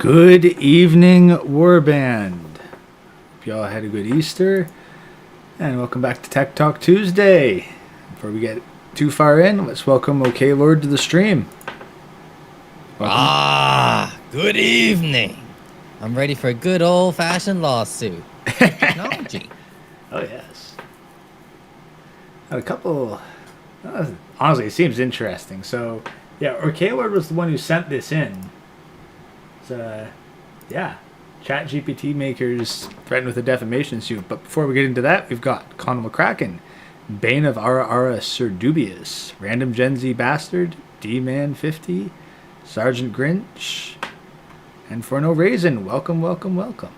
Good evening, Warband. Hope y'all had a good Easter, and welcome back to Tech Talk Tuesday. Before we get too far in, let's welcome OK Lord to the stream. Welcome. Good evening. I'm ready for a good old-fashioned lawsuit. Technology. Oh, yes. A couple... honestly, it seems interesting. So, yeah, OK Lord was the one who sent this in. So, yeah. ChatGPT makers threatened with a defamation suit. But before we get into that, we've got Conal McCracken, Bane of Ara Ara Sir Dubious, Random Gen Z Bastard, D-Man 50, Sergeant Grinch, and For No Reason. Welcome, welcome, welcome.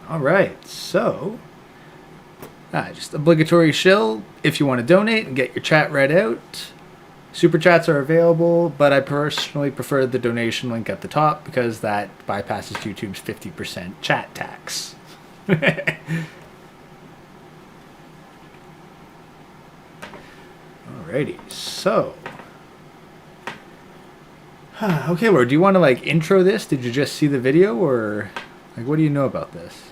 All right, so just obligatory shill. If you want to donate and get your chat read out, super chats are available, but I personally prefer the donation link at the top because that bypasses YouTube's 50% chat tax. Alrighty, so okay, Lord, do you want to intro this? Did you just see the video, or what do you know about this?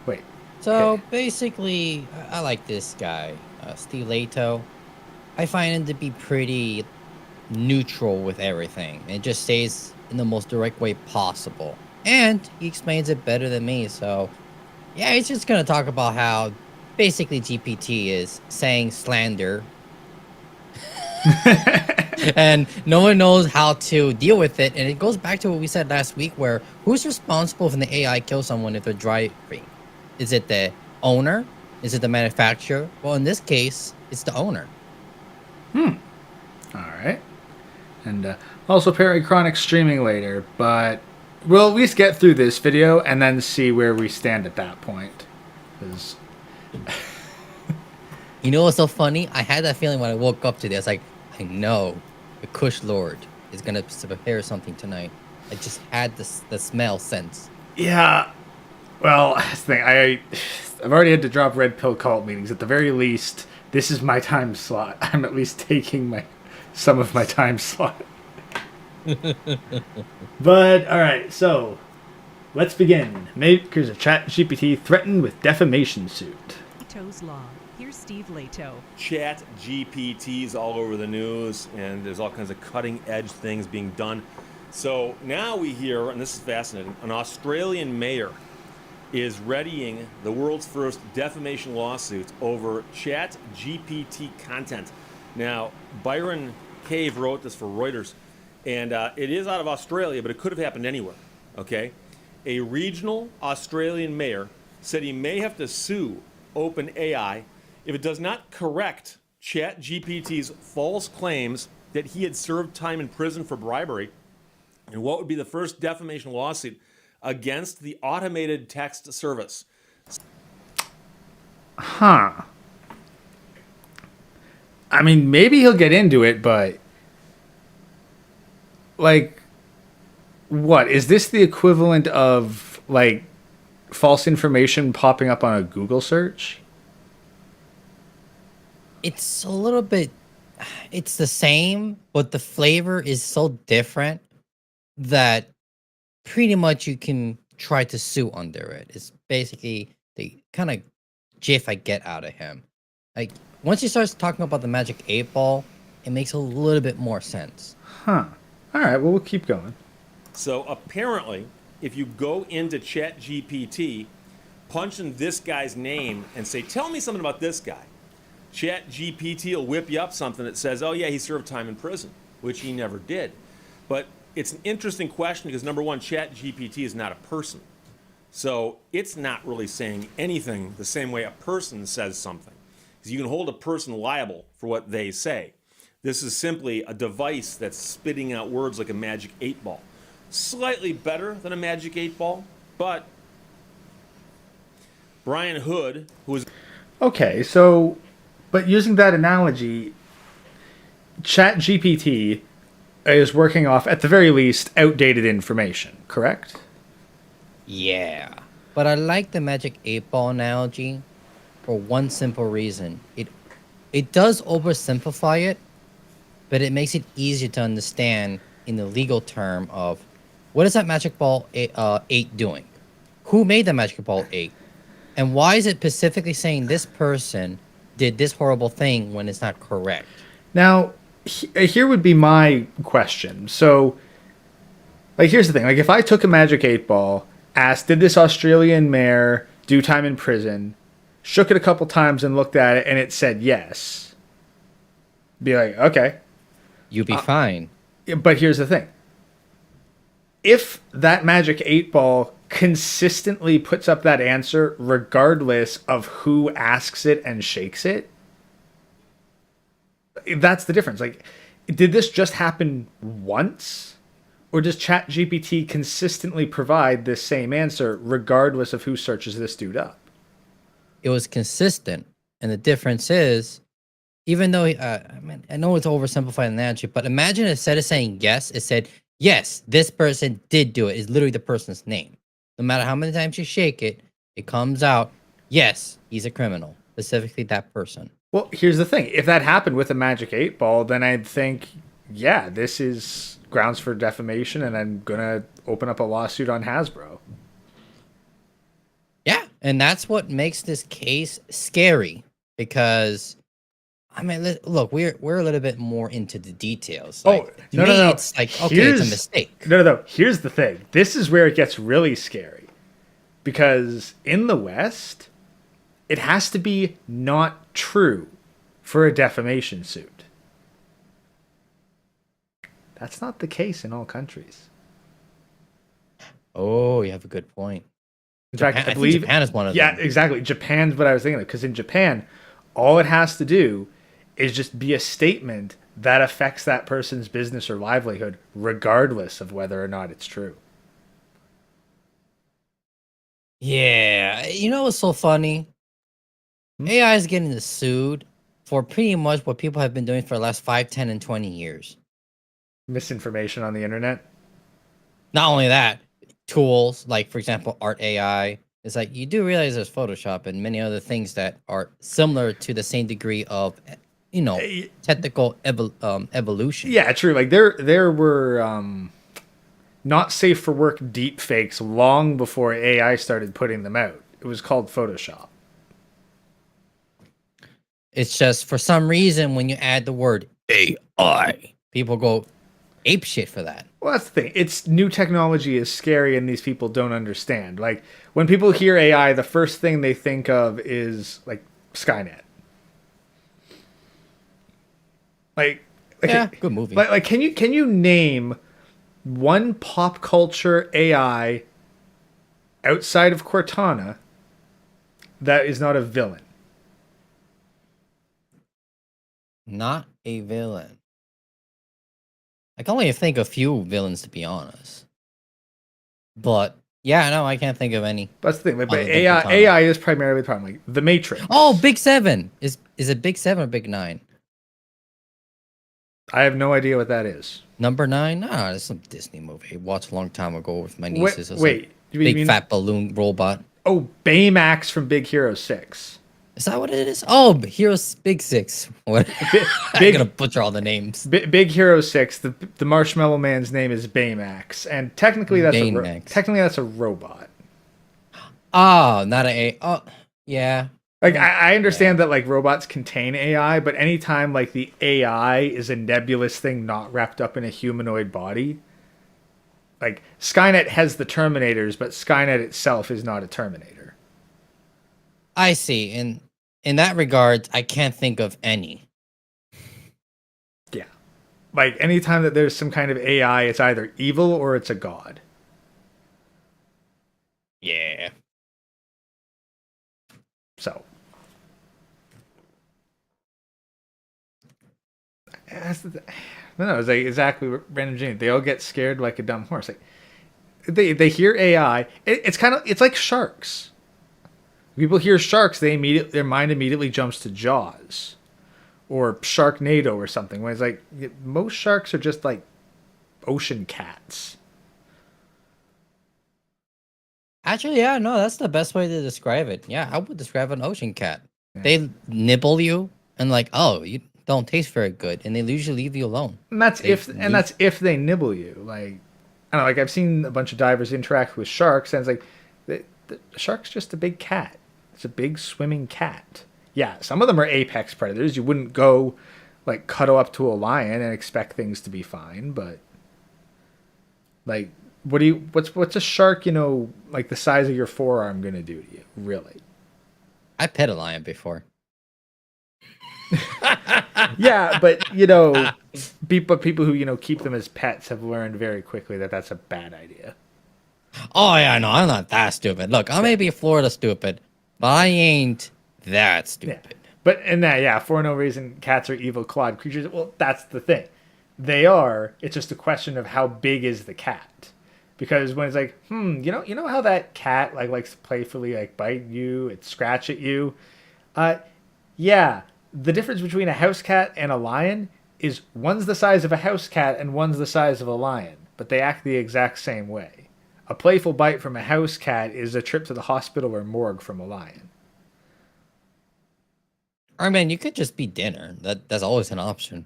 Wait. So okay. basically, I like this guy, Steve Leto. I find him to be pretty neutral with everything. It just stays in the most direct way possible, and he explains it better than me. So yeah, he's just gonna talk about how basically GPT is saying slander. And no one knows how to deal with it. And it goes back to what we said last week, where who's responsible when the AI kills someone if they're driving? Is it the owner? Is it the manufacturer? Well, in this case, it's the owner. All right. And also Chronic streaming later, but we'll at least get through this video and then see where we stand at that point. Because you know what's so funny? I had that feeling when I woke up today. I was like, I know the Kush Lord is going to prepare something tonight. I just had the smell sense. Yeah. Well, that's the thing. I've already had to drop red pill cult meetings. At the very least, this is my time slot. I'm at least taking some of my time slot. But, alright, so let's begin. Makers of ChatGPT threatened with defamation suit. Leto's Law. Here's Steve Leto. ChatGPT's all over the news, and there's all kinds of cutting-edge things being done. So now we hear, and this is fascinating, an Australian mayor is readying the world's first defamation lawsuit over ChatGPT content. Now, Byron Cave wrote this for Reuters, and it is out of Australia, but it could have happened anywhere, okay? A regional Australian mayor said he may have to sue OpenAI if it does not correct ChatGPT's false claims that he had served time in prison for bribery, and what would be the first defamation lawsuit against the automated text service. Huh. I mean, maybe he'll get into it, but what? Is this the equivalent of false information popping up on a Google search? It's a little bit, it's the same, but the flavor is so different that pretty much you can try to sue under it. It's basically the kind of gif I get out of him. Once he starts talking about the magic 8-ball, it makes a little bit more sense. Huh. All right, well, we'll keep going. So apparently, if you go into ChatGPT, punch in this guy's name and say, tell me something about this guy, ChatGPT will whip you up something that says, oh yeah, he served time in prison, which he never did. But it's an interesting question because, number one, ChatGPT is not a person. So it's not really saying anything the same way a person says something. Because you can hold a person liable for what they say. This is simply a device that's spitting out words like a magic 8-ball. Slightly better than a magic 8-ball, but Brian Hood, who was... Okay, so, but using that analogy, ChatGPT is working off, at the very least, outdated information, correct? Yeah. But I like the magic 8-ball analogy for one simple reason. It does oversimplify it, but it makes it easier to understand in the legal term of What is that Magic Ball 8 doing? Who made the Magic Ball 8? And why is it specifically saying this person did this horrible thing when it's not correct? Now, here would be my question. So, like, here's the thing. Like, if I took a Magic 8 Ball, asked, did this Australian mayor do time in prison, shook it a couple times and looked at it, and it said yes, be like, okay. You'd be fine. But here's the thing. If that Magic 8 Ball consistently puts up that answer regardless of who asks it and shakes it, that's the difference. Like, did this just happen once? Or does ChatGPT consistently provide this same answer regardless of who searches this dude up? It was consistent. And the difference is, even though, I know it's oversimplified analogy, but imagine instead of saying yes, it said, yes, this person did do it. It's literally the person's name. No matter how many times you shake it, it comes out, yes, he's a criminal, specifically that person. Well, here's the thing. If that happened with a Magic 8 Ball, then I'd think, yeah, this is grounds for defamation, and I'm going to open up a lawsuit on Hasbro. Yeah, and that's what makes this case scary, because I mean, look, we're a little bit more into the details. Like, to me, it's like, okay, it's a mistake. No. Here's the thing. This is where it gets really scary. Because in the West, it has to be not true for a defamation suit. That's not the case in all countries. Oh, you have a good point. In fact, I believe Japan is one of them. Yeah, exactly. Japan's what I was thinking of. Because in Japan, all it has to do is just be a statement that affects that person's business or livelihood, regardless of whether or not it's true. Yeah, you know what's so funny? AI is getting sued for pretty much what people have been doing for the last 5, 10, and 20 years. Misinformation on the internet. Not only that, tools like, for example, Art AI. It's like, you do realize there's Photoshop and many other things that are similar to the same degree of, technical evolution. Yeah, true. Like there were not safe for work deep fakes long before AI started putting them out. It was called Photoshop. It's just, for some reason, when you add the word AI, people go ape shit for that. Well, that's the thing. It's new technology is scary, and these people don't understand. Like, when people hear AI, the first thing they think of is like Skynet. Like Yeah, good movie. Like, can you name one pop culture AI outside of Cortana that is not a villain? Not a villain. I can only think of a few villains, to be honest. But yeah, no, I can't think of any. That's the thing. But Other than AI, Cortana. AI is primarily the problem. Like the Matrix. Oh, Big 7. Is it Big 7 or Big 9? I have no idea what that is. Number 9? No, it's some Disney movie. I watched a long time ago with my nieces. Wait, you big fat balloon robot. Oh, Baymax from Big Hero 6. Is that what it is? Oh, Heroes Big 6. What? I'm gonna butcher all the names. Big Hero 6. The Marshmallow Man's name is Baymax, and technically that's a robot. Oh, not a. Oh, yeah. Like I understand that like robots contain AI, but anytime like the AI is a nebulous thing not wrapped up in a humanoid body, like Skynet has the Terminators, but Skynet itself is not a Terminator. I see. In that regard, I can't think of any. Yeah. Like anytime that there's some kind of AI, it's either evil or it's a god. Yeah. So no, it's like exactly random gene. They all get scared like a dumb horse. Like they hear AI. It's like sharks. People hear sharks, their mind immediately jumps to Jaws or Sharknado or something. When it's like most sharks are just like ocean cats. Actually, yeah, no, that's the best way to describe it. Yeah, I would describe an ocean cat. Yeah. They nibble you and like, oh, you don't taste very good, and they usually leave you alone. And that's if they nibble you. Like, I don't know, like I've seen a bunch of divers interact with sharks, and it's like the shark's just a big cat. It's a big swimming cat. Yeah, some of them are apex predators. You wouldn't go like cuddle up to a lion and expect things to be fine, but like what's a shark, like the size of your forearm gonna do to you, really? I pet a lion before. Yeah, but people who keep them as pets have learned very quickly that that's a bad idea. Oh yeah, no, I'm not that stupid. Look, I may be Florida stupid, but I ain't that Yeah. stupid. But in that, yeah, for no reason, cats are evil clawed creatures. Well, that's the thing. They are. It's just a question of how big is the cat. Because when it's like, you know how that cat likes to playfully bite you, it scratch at you. Yeah, the difference between a house cat and a lion is one's the size of a house cat and one's the size of a lion, but they act the exact same way. A playful bite from a house cat is a trip to the hospital or morgue from a lion. I mean, you could just be dinner. That's always an option.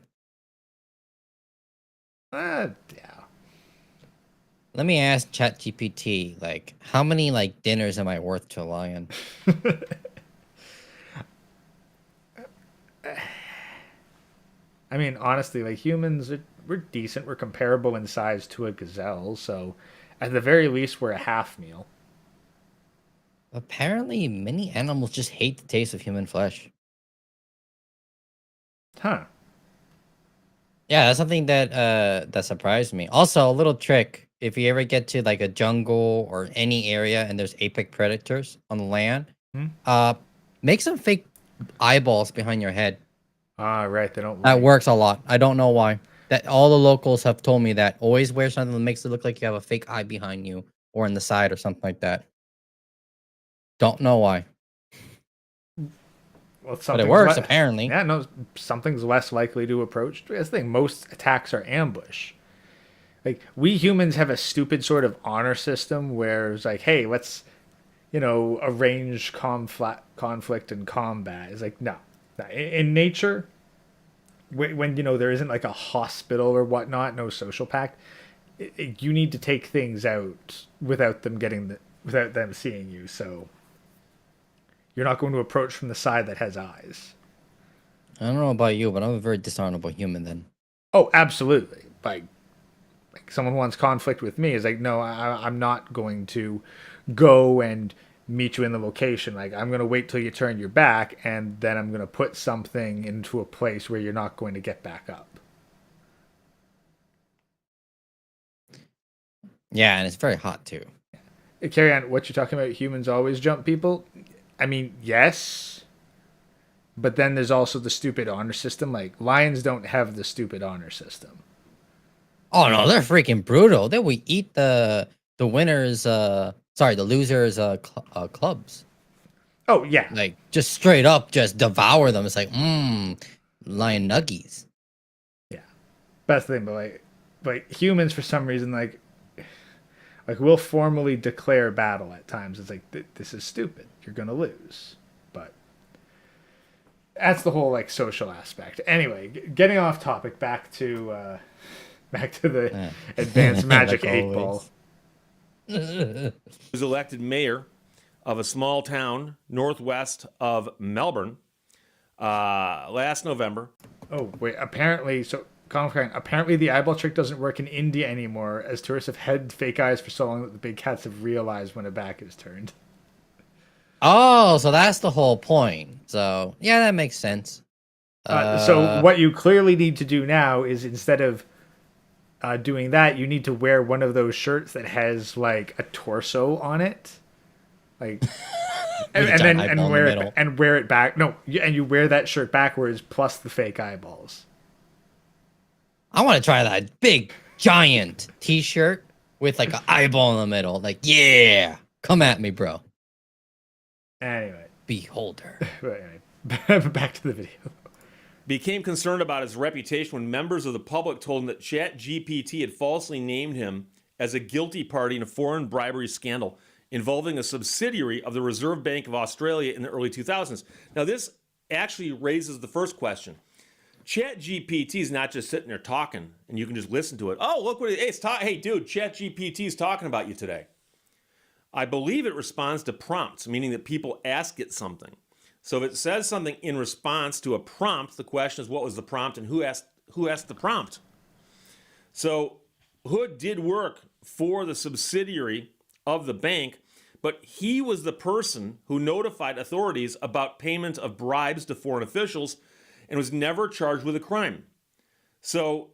Yeah. Let me ask ChatGPT, how many dinners am I worth to a lion? I mean, honestly, humans, we're decent. We're comparable in size to a gazelle, so at the very least, we're a half meal. Apparently, many animals just hate the taste of human flesh. Huh. Yeah, that's something that surprised me. Also, a little trick: if you ever get to a jungle or any area and there's apex predators on the land, make some fake eyeballs behind your head. Ah, right. They don't. That works a lot. I don't know why. That all the locals have told me that always wear something that makes it look like you have a fake eye behind you or in the side or something like that. Don't know why. Well, But it works, apparently. Yeah, no, something's less likely to approach. That's the thing. Most attacks are ambush. We humans have a stupid sort of honor system where it's hey, let's, arrange conflict and combat. It's no. In nature, when there isn't a hospital or whatnot, no social pact, you need to take things out without them seeing you. So you're not going to approach from the side that has eyes. I don't know about you, but I'm a very dishonorable human then. Oh, absolutely. Someone wants conflict with me is no, I'm not going to go and meet you in the location. I'm going to wait till you turn your back, and then I'm going to put something into a place where you're not going to get back up. Yeah, and it's very hot too. Carry on. What you're talking about? Humans always jump people. I mean, yes, but then there's also the stupid honor system. Lions don't have the stupid honor system. Oh no, they're freaking brutal. They will eat the winners. The losers. Clubs. Oh yeah, Just straight up, just devour them. It's lion nuggies. Yeah, that's the thing. But humans for some reason we'll formally declare battle at times. It's this is stupid. You're gonna lose. But that's the whole social aspect. Anyway, getting off topic, back to the advanced magic 8-ball. Was elected mayor of a small town northwest of Melbourne last November. Oh wait, apparently the eyeball trick doesn't work in India anymore, as tourists have had fake eyes for so long that the big cats have realized when a back is turned. Oh, so that's the whole point. So yeah, that makes sense. So what you clearly need to do now is, instead of doing that, you need to wear one of those shirts that has a torso on it, and wear it back. No, and you wear that shirt backwards plus the fake eyeballs. I want to try that big giant T-shirt with an eyeball in the middle. Yeah, come at me, bro. Anyway, beholder. Back to the video. Became concerned about his reputation when members of the public told him that ChatGPT had falsely named him as a guilty party in a foreign bribery scandal involving a subsidiary of the Reserve Bank of Australia in the early 2000s. Now, this actually raises the first question. ChatGPT is not just sitting there talking and you can just listen to it. Oh, look what hey, dude, ChatGPT is talking about you today. I believe it responds to prompts, meaning that people ask it something. So if it says something in response to a prompt, the question is what was the prompt and who asked the prompt? So Hood did work for the subsidiary of the bank, but he was the person who notified authorities about payment of bribes to foreign officials and was never charged with a crime. So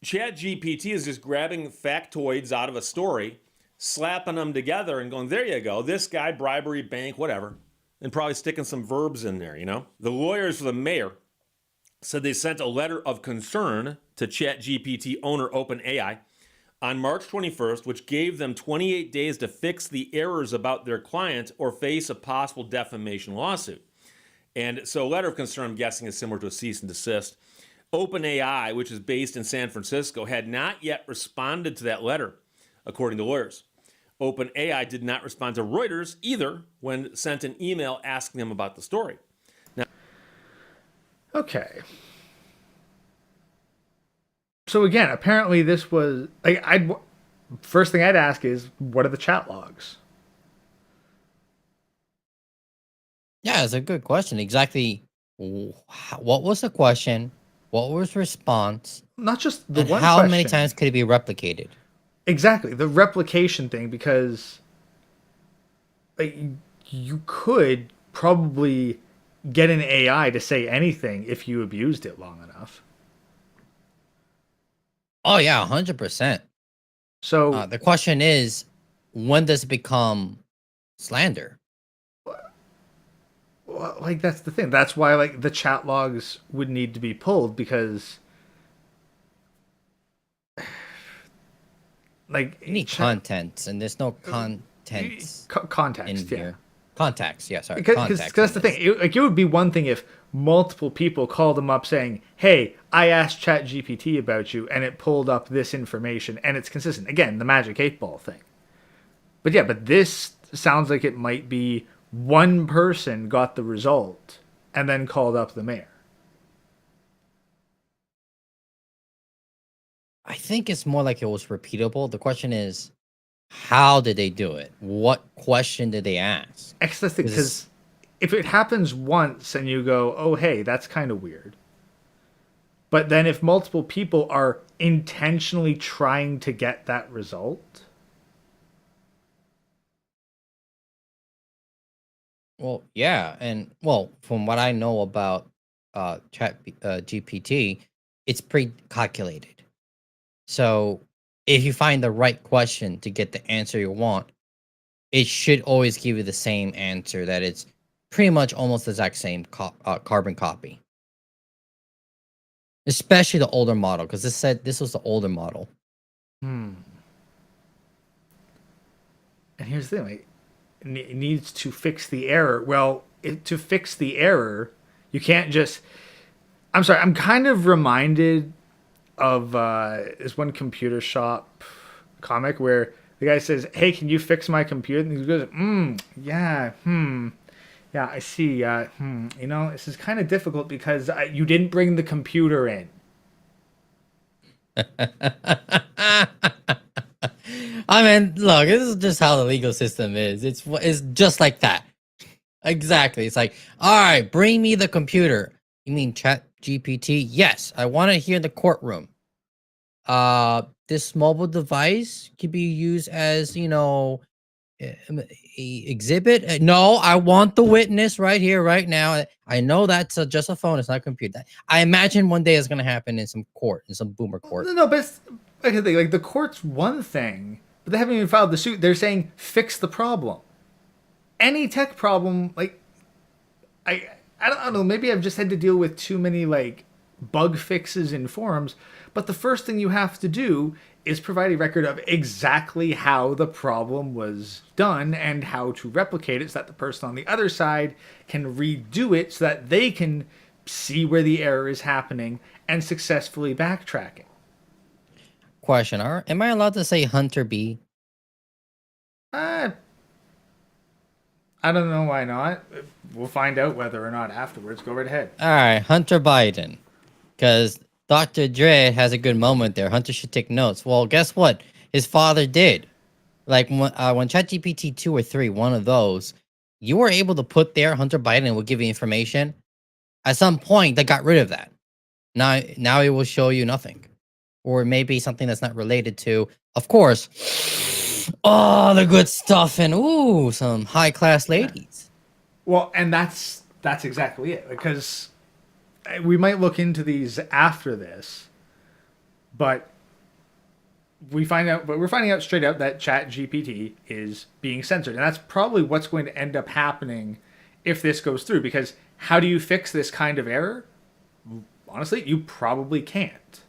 ChatGPT is just grabbing factoids out of a story, slapping them together and going, there you go, this guy, bribery, bank, whatever, and probably sticking some verbs in there, you know? The lawyers for the mayor said they sent a letter of concern to ChatGPT owner OpenAI on March 21st, which gave them 28 days to fix the errors about their client or face a possible defamation lawsuit. And so a letter of concern, I'm guessing, is similar to a cease and desist. OpenAI, which is based in San Francisco, had not yet responded to that letter, according to lawyers. OpenAI did not respond to Reuters either when sent an email asking them about the story. Now, Okay. So again, apparently this was like first thing I'd ask is what are the chat logs? Yeah, it's a good question. Exactly, what was the question? What was response? Not just the And one how question. many times could it be replicated? Exactly, the replication thing, because like you could probably get an AI to say anything if you abused it long enough. Oh yeah, 100%. So The question is, when does it become slander? well, like that's the thing. That's why like the chat logs would need to be pulled, because like You need content, and there's no content context, in yeah. here. Contacts, yeah, sorry. Because Context that's in the this. thing. It would be one thing if multiple people called them up saying, "Hey, I asked ChatGPT about you, and it pulled up this information, and it's consistent." Again, the magic 8-ball thing. But yeah, but this sounds like it might be one person got the result and then called up the mayor. I think it's more like it was repeatable. The question is, how did they do it? What question did they ask? Because if it happens once and you go, "Oh, hey, that's kind of weird," but then if multiple people are intentionally trying to get that result, Well, yeah, and well, from what I know about Chat GPT, it's pre-calculated. So if you find the right question to get the answer you want, it should always give you the same answer. That it's pretty much almost the exact same carbon copy. Especially the older model, because this was the older model. and here's the thing, like, it needs to fix the error. Well, to fix the error, you can't just. I'm sorry. I'm kind of reminded of this one computer shop comic where the guy says, "Hey, can you fix my computer?" And he goes, yeah, yeah, I see. You know, this is kind of difficult because you didn't bring the computer in." I mean, look, this is just how the legal system is. It's just like that. Exactly. It's like, all right, bring me the computer. You mean Chat GPT? Yes, I want to hear the courtroom. This mobile device could be used as, exhibit. No, I want the witness right here, right now. I know that's just a phone. It's not a computer. I imagine one day it's going to happen in some court, in some boomer court. No, but it's, like the court's one thing, but they haven't even filed the suit. They're saying fix the problem. Any tech problem, like I don't know. Maybe I've just had to deal with too many like bug fixes in forums. But the first thing you have to do is provide a record of exactly how the problem was done and how to replicate it so that the person on the other side can redo it so that they can see where the error is happening and successfully backtrack it. Question: am I allowed to say Hunter B? I don't know why not. We'll find out whether or not afterwards. Go right ahead. All right, Hunter Biden. Because Dr. Dre has a good moment there. Hunter should take notes. Well, guess what? His father did. Like when ChatGPT 2 or 3, one of those, you were able to put there Hunter Biden will give you information. At some point, they got rid of that. Now it will show you nothing, or maybe something that's not related to, of course, all the good stuff and ooh, some high class ladies. Well, and that's exactly it, because we might look into these after this, but we're finding out straight out that ChatGPT is being censored, and that's probably what's going to end up happening if this goes through. Because how do you fix this kind of error? Honestly, you probably can't.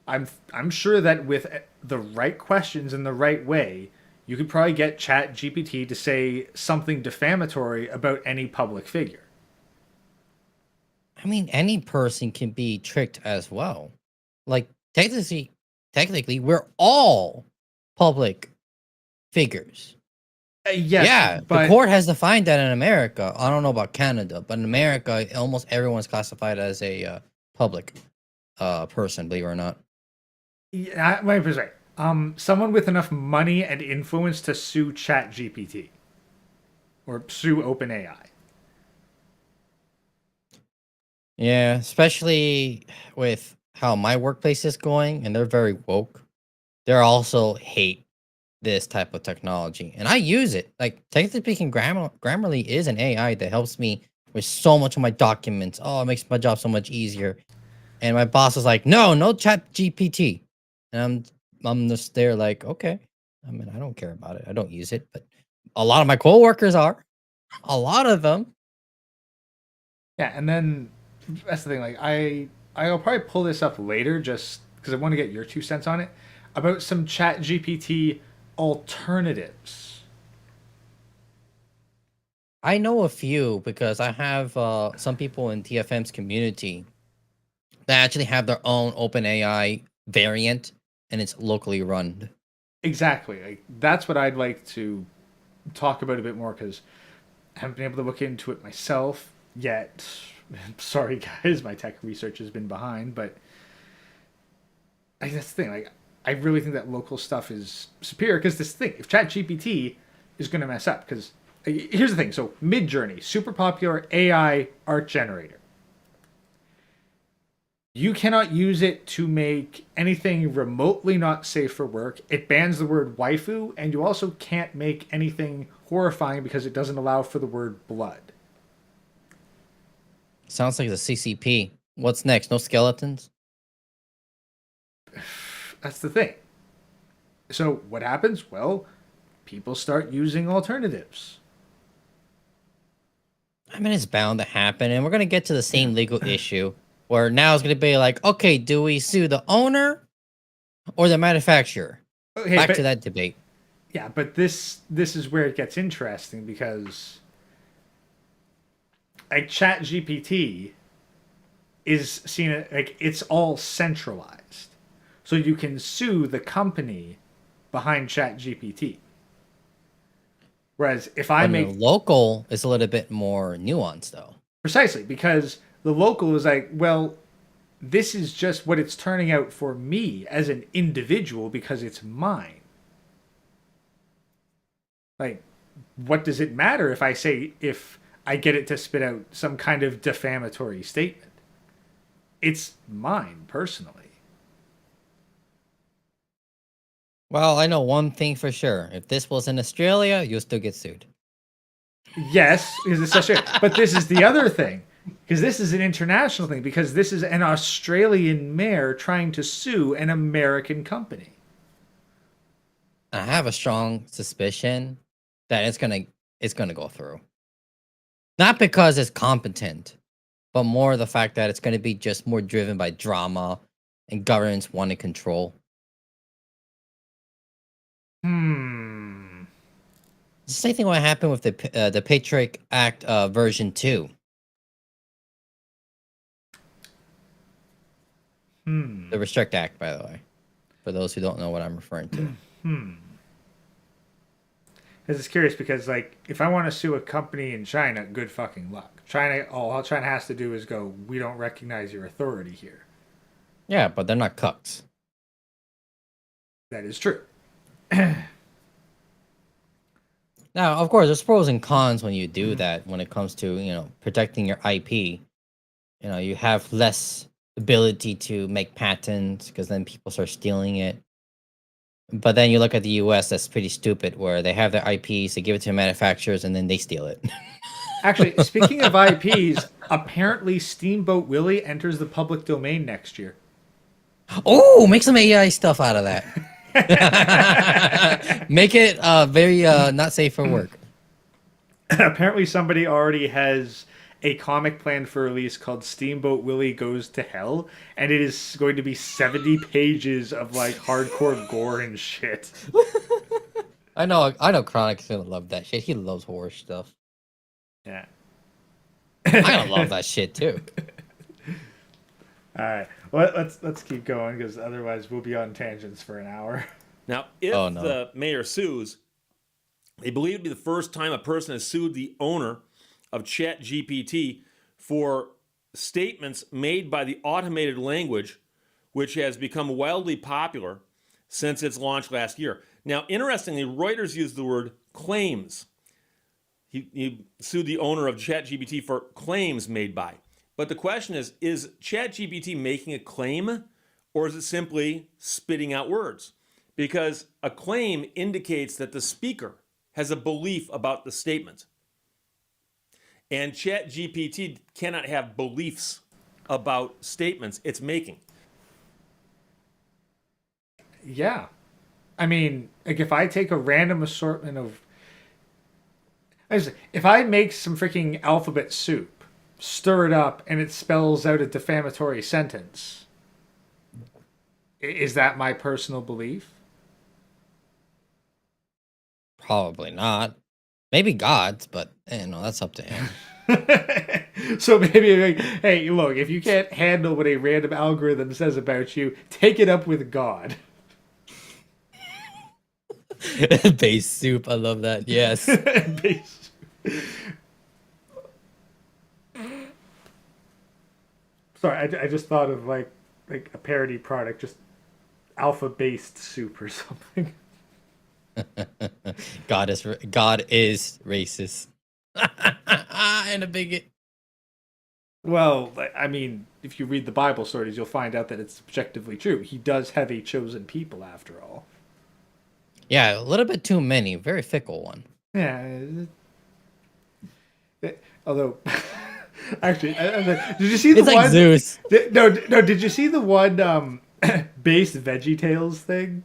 I'm sure that with the right questions in the right way, you could probably get ChatGPT to say something defamatory about any public figure. I mean, any person can be tricked as well. Like technically, we're all public figures. Yes, Yeah, the but court has defined that in America. I don't know about Canada, but in America, almost everyone's classified as a public person, believe it or not. yeah, let me put it right. Someone with enough money and influence to sue ChatGPT or sue OpenAI. Yeah, especially with how my workplace is going, and they're very woke. They're also hate this type of technology, and I use it. Like technically speaking, Grammarly is an AI that helps me with so much of my documents. Oh, it makes my job so much easier. And my boss is like, no Chat GPT, and I'm just there like, okay. I mean, I don't care about it. I don't use it, but a lot of my coworkers are. A lot of them. Yeah, and then that's the thing. Like I'll probably pull this up later just because I want to get your 2 cents on it about some ChatGPT alternatives. I know a few because I have some people in TFM's community that actually have their own OpenAI variant, and it's locally run. Exactly. Like that's what I'd like to talk about a bit more because I haven't been able to look into it myself yet. Sorry, guys, my tech research has been behind, but that's the thing. Like, I really think that local stuff is superior because this thing, if ChatGPT is going to mess up, because here's the thing. So, Midjourney, super popular AI art generator. You cannot use it to make anything remotely not safe for work. It bans the word waifu, and you also can't make anything horrifying because it doesn't allow for the word blood. Sounds like the CCP. What's next? No skeletons? That's the thing. So what happens? Well, people start using alternatives. I mean, it's bound to happen, and we're gonna get to the same legal issue where now it's gonna be like, okay, do we sue the owner or the manufacturer? Okay, Back but, to that debate. yeah, but this is where it gets interesting because like ChatGPT is seen like it's all centralized, so you can sue the company behind ChatGPT. Whereas if I On the make local, it's a little bit more nuanced, though. precisely because the local is like, well, this is just what it's turning out for me as an individual because it's mine. Like, what does it matter if I get it to spit out some kind of defamatory statement? It's mine personally. Well, I know one thing for sure. If this was in Australia, you'll still get sued. Yes, because it's such a. But this is the other thing, because this is an international thing. Because this is an Australian mayor trying to sue an American company. I have a strong suspicion that it's gonna go through. Not because it's competent, but more the fact that it's gonna be just more driven by drama and governments wanting control. Hmm. The same thing what happened with the Patriot Act version 2. Hmm. The Restrict Act, by the way, for those who don't know what I'm referring to. Hmm. Because it's curious because like if I want to sue a company in China, good fucking luck. China, all China has to do is go, we don't recognize your authority here. Yeah, but they're not cucks. That is true. Now, of course, there's pros and cons when you do that. When it comes to protecting your IP, you have less ability to make patents because then people start stealing it. But then you look at the U.S., that's pretty stupid, where they have their IPs, they give it to manufacturers, and then they steal it. Actually, speaking of IPs, apparently Steamboat Willie enters the public domain next year. Oh, make some AI stuff out of that. Make it very not safe for work. Apparently somebody already has a comic planned for release called Steamboat Willie Goes to Hell, and it is going to be 70 pages of like hardcore gore and shit. I know Chronic's gonna love that shit. He loves horror stuff. Yeah. I'm gonna love that shit too. All right. Well, let's keep going because otherwise we'll be on tangents for an hour. Now, if the mayor sues, they believe it to be the first time a person has sued the owner of ChatGPT for statements made by the automated language, which has become wildly popular since its launch last year. Now, interestingly, Reuters used the word claims. He sued the owner of ChatGPT for claims made by. But the question is ChatGPT making a claim, or is it simply spitting out words? Because a claim indicates that the speaker has a belief about the statement. And ChatGPT cannot have beliefs about statements it's making. Yeah. I mean, like if I take a random assortment of... If I make some freaking alphabet soup, stir it up, and it spells out a defamatory sentence, is that my personal belief? Probably not. Maybe God's, but that's up to him. So maybe like, hey, look, if you can't handle what a random algorithm says about you, take it up with God. Base soup, I love that. Yes. Base. Sorry, I just thought of like a parody product, just alpha-based soup or something. God is racist. And a bigot. Well, I mean, if you read the Bible stories, you'll find out that it's objectively true. He does have a chosen people, after all. Yeah, a little bit too many. Very fickle one. Yeah. Although, actually, did you see the It's one? like Zeus. No. Did you see the one based VeggieTales thing?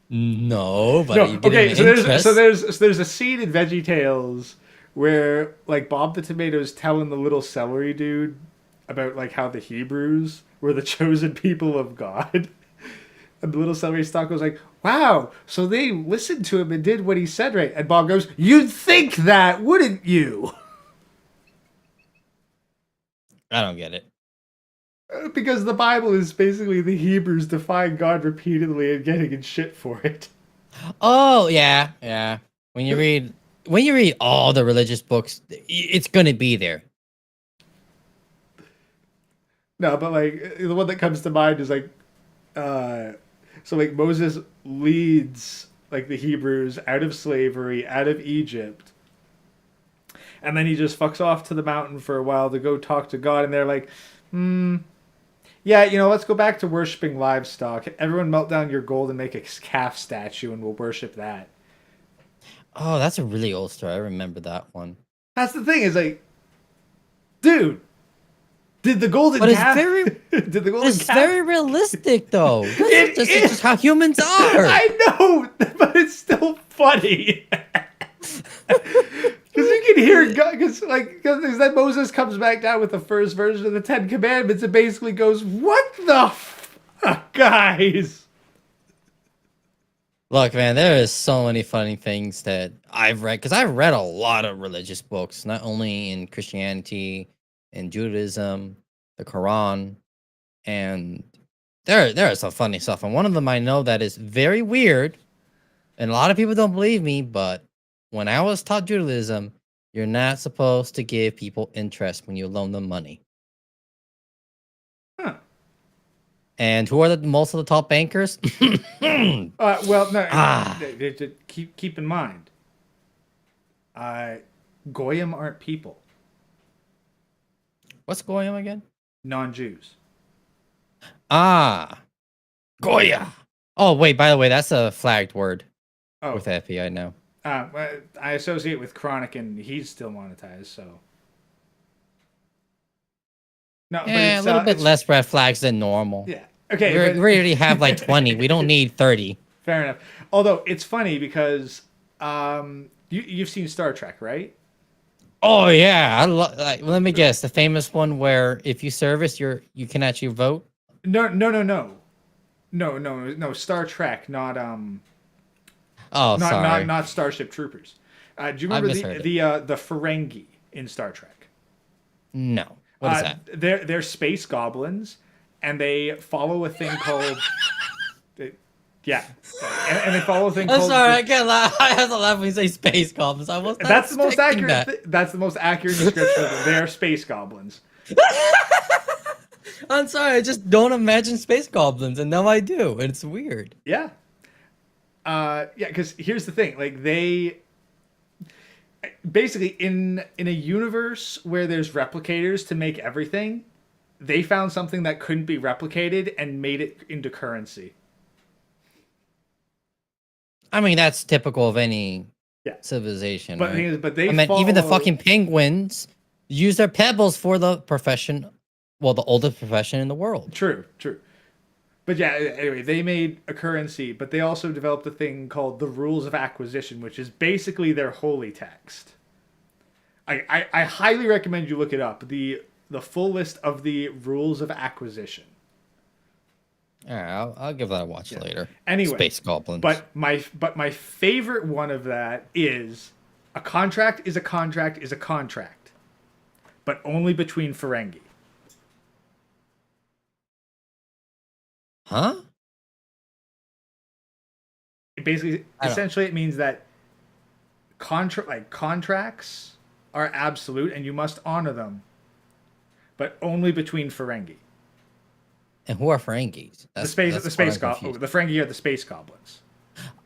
No, but No. you did Okay, an so interest. there's a scene in VeggieTales where like Bob the Tomato's telling the little celery dude about like how the Hebrews were the chosen people of God. And the little celery stalk was like, wow, so they listened to him and did what he said, right? And Bob goes, you'd think that, wouldn't you? I don't get it. Because the Bible is basically the Hebrews defying God repeatedly and getting in shit for it. Oh yeah. When you read all the religious books, it's gonna be there. No, but like the one that comes to mind is like, so like Moses leads like the Hebrews out of slavery, out of Egypt, and then he just fucks off to the mountain for a while to go talk to God, and they're like, yeah, let's go back to worshiping livestock. Everyone melt down your gold and make a calf statue, and we'll worship that. Oh, that's a really old story. I remember that one. That's the thing, is like, dude, did the golden But calf... it's did the golden it's calf... very realistic, though. It It's is. just how humans are. I know, but it's still funny. Because you can hear God, because then Moses comes back down with the first version of the Ten Commandments and basically goes, "What the fuck, guys?" Look, man, there is so many funny things that I've read, because I've read a lot of religious books, not only in Christianity, in Judaism, the Quran, and there is some funny stuff. And one of them I know that is very weird, and a lot of people don't believe me, but when I was taught Judaism, you're not supposed to give people interest when you loan them money. Huh. And who are most of the top bankers? Well, no. Ah. Keep in mind, goyim aren't people. What's going on again? Non-Jews. Ah, Goya. Oh, wait, by the way, that's a flagged word Oh, with FBI now. I associate with Chronic, and he's still monetized. So no, but Yeah, it's a little bit it's, less red flags than normal. Yeah. Okay. We already have like 20. We don't need 30. Fair enough. Although it's funny because you've seen Star Trek, right? Oh yeah, like, let me guess. The famous one where if you service, you can actually vote. No. Star Trek, not Oh, sorry. not Starship Troopers. Do you I remember misheard the Ferengi in Star Trek? No. What is that? They're space goblins, and they follow a thing called. Yeah, and they follow a thing I'm called. sorry, I can't laugh. I have to laugh when you say space goblins. I was not That's the most expecting accurate. that. That's the most accurate description of them. They're space goblins. I'm sorry, I just don't imagine space goblins, and now I do, and it's weird. Yeah. Yeah, because here's the thing: like they basically in a universe where there's replicators to make everything, they found something that couldn't be replicated and made it into currency. I mean, that's typical of any Yeah. civilization. But right? the thing is, but they I mean, even the follow- fucking penguins use their pebbles for the profession. Well, the oldest profession in the world. True. But yeah, anyway, they made a currency, but they also developed a thing called the Rules of Acquisition, which is basically their holy text. I highly recommend you look it up. The full list of the Rules of Acquisition. All right, I'll give that a watch later. Anyway, Space goblins. But my favorite one of that is a contract is a contract is a contract, but only between Ferengi. Huh? Essentially, it means that contracts are absolute and you must honor them, but only between Ferengi. And who are Ferengis? The Ferengi are the space goblins.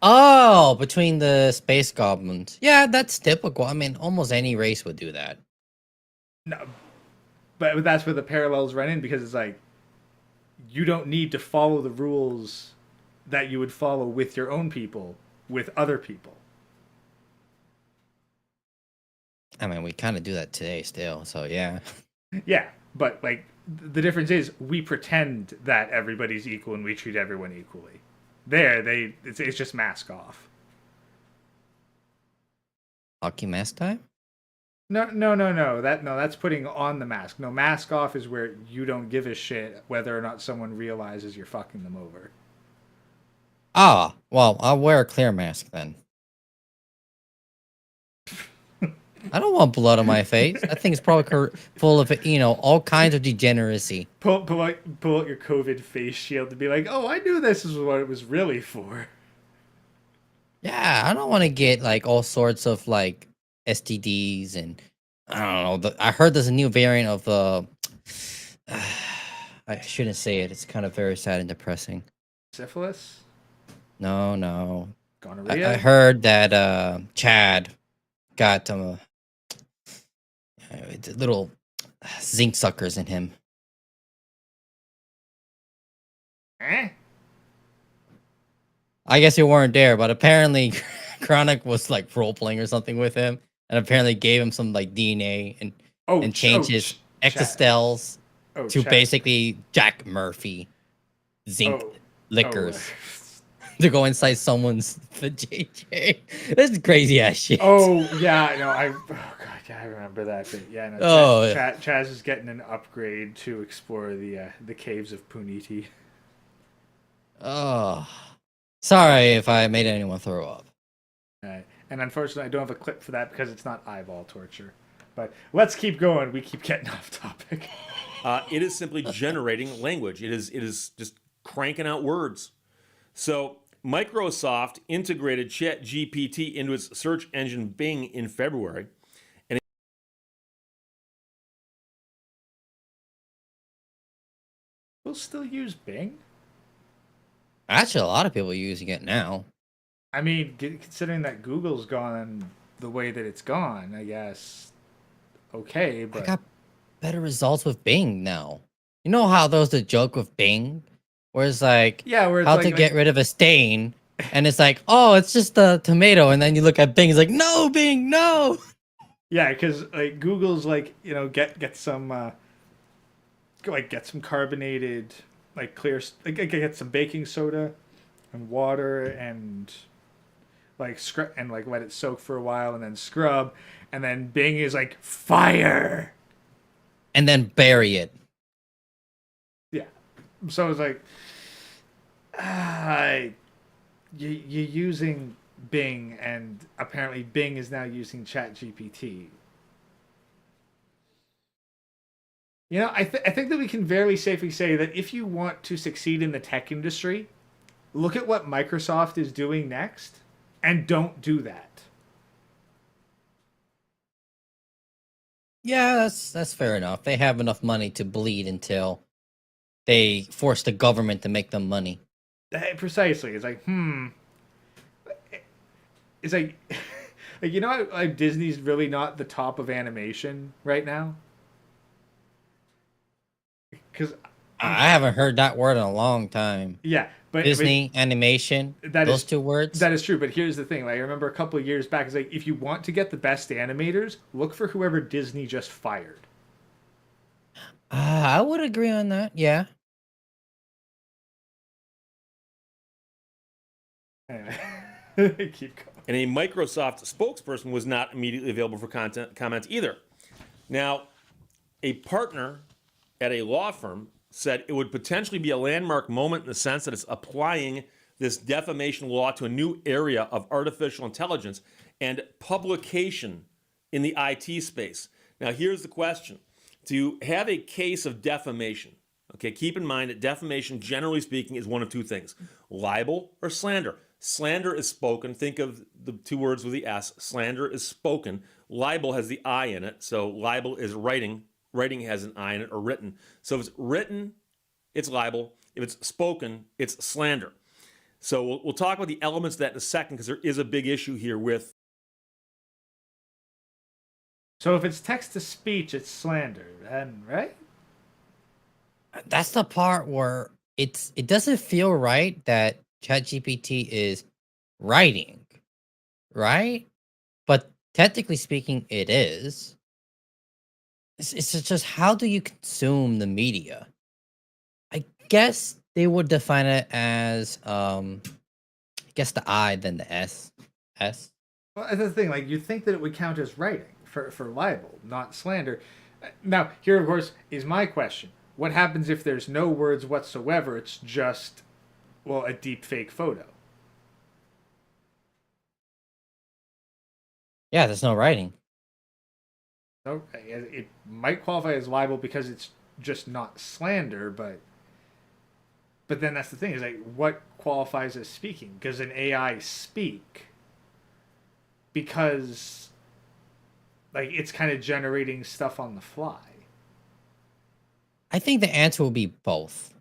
Oh, between the space goblins. Yeah, that's typical. I mean, almost any race would do that. No, but that's where the parallels run in, because it's like you don't need to follow the rules that you would follow with your own people with other people. I mean, we kind of do that today still, so yeah. Yeah, but like the difference is we pretend that everybody's equal and we treat everyone equally. It's just mask off. Hockey mask time? No. That's putting on the mask. No, mask off is where you don't give a shit whether or not someone realizes you're fucking them over. Ah, well, I'll wear a clear mask then. I don't want blood on my face. That thing's probably full of, all kinds of degeneracy. Pull out your COVID face shield to be like, oh, I knew this is what it was really for. Yeah, I don't want to get like all sorts of like STDs and I don't know. I heard there's a new variant of I shouldn't say it. It's kind of very sad and depressing. Syphilis? No. Gonorrhea? I heard that Chad got little zinc suckers in him. I guess you weren't there, but apparently Chronic was like role playing or something with him, and apparently gave him some like DNA and changed his exostells to Chad. Basically Jack Murphy zinc liquors Oh. to go inside someone's JJ. This is crazy ass shit. Oh yeah, no, I remember that. But yeah, no, Chaz is getting an upgrade to explore the caves of Puniti. Oh, sorry if I made anyone throw up. And unfortunately, I don't have a clip for that because it's not eyeball torture. But let's keep going. We keep getting off topic. It is simply generating language. It is just cranking out words. So Microsoft integrated ChatGPT into its search engine Bing in February. We'll still use Bing. Actually, a lot of people are using it now. I mean, considering that Google's gone the way that it's gone, I guess. Okay, I but got better results with Bing now. You know how there's the joke with Bing, where it's like yeah, where it's how to get rid of a stain, and it's like, oh, it's just a tomato, and then you look at Bing, it's like, no, Bing, no. yeah, because like Google's like get some get some carbonated like clear get some baking soda and water and like scrub and like let it soak for a while and then scrub, and then Bing is like fire. And then bury it. Yeah, so it's like ah, you're using Bing, and apparently Bing is now using ChatGPT. I think that we can very safely say that if you want to succeed in the tech industry, look at what Microsoft is doing next, and don't do that. Yeah, that's fair enough. They have enough money to bleed until they force the government to make them money. Precisely. It's like, It's like, like like Disney's really not the top of animation right now. Because I haven't heard that word in a long time. yeah, but Disney animation, those two words. That is true, but here's the thing. Like I remember a couple of years back, it's like if you want to get the best animators, look for whoever Disney just fired. I would agree on that. Yeah. Anyway, keep going. And a Microsoft spokesperson was not immediately available for comments either. Now, a partner at a law firm said it would potentially be a landmark moment in the sense that it's applying this defamation law to a new area of artificial intelligence and publication in the IT space. Now, here's the question. To have a case of defamation, okay, keep in mind that defamation, generally speaking, is one of two things, libel or slander. Slander is spoken. Think of the two words with the S. Slander is spoken. Libel has the I in it, so libel is writing. Writing has an I in it, or written. So if it's written, it's libel. If it's spoken, it's slander. So we'll talk about the elements of that in a second, because there is a big issue here with. So if it's text to speech, it's slander, then right? That's the part where it doesn't feel right that ChatGPT is writing, right? But technically speaking, it is. It's just how do you consume the media? I guess they would define it as I guess the I then the S. Well, that's the thing. Like you think that it would count as writing for libel, not slander. Now, here of course is my question: what happens if there's no words whatsoever? It's just a deep fake photo. Yeah, there's no writing. So it might qualify as libel because it's just not slander, but then that's the thing is like what qualifies as speaking? Does an AI speak? Because like it's kind of generating stuff on the fly. I think the answer will be both.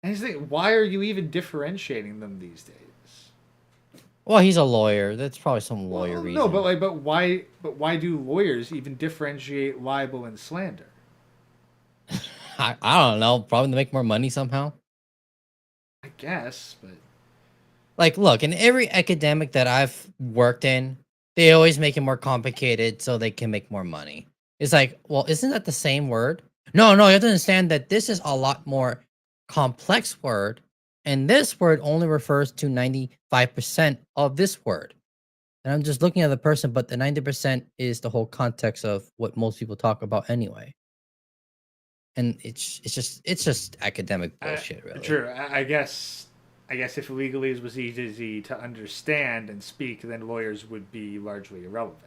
And he's like, why are you even differentiating them these days? Well, he's a lawyer. That's probably some lawyer reason. No, but why do lawyers even differentiate libel and slander? I don't know. Probably to make more money somehow. I guess, but like, look, in every academic that I've worked in, they always make it more complicated so they can make more money. It's like, well, isn't that the same word? No, you have to understand that this is a lot more complex word, and this word only refers to 95% of this word. And I'm just looking at the person, but the 90% is the whole context of what most people talk about anyway. And it's just academic bullshit, really. True. I guess if legalese was easy to understand and speak, then lawyers would be largely irrelevant.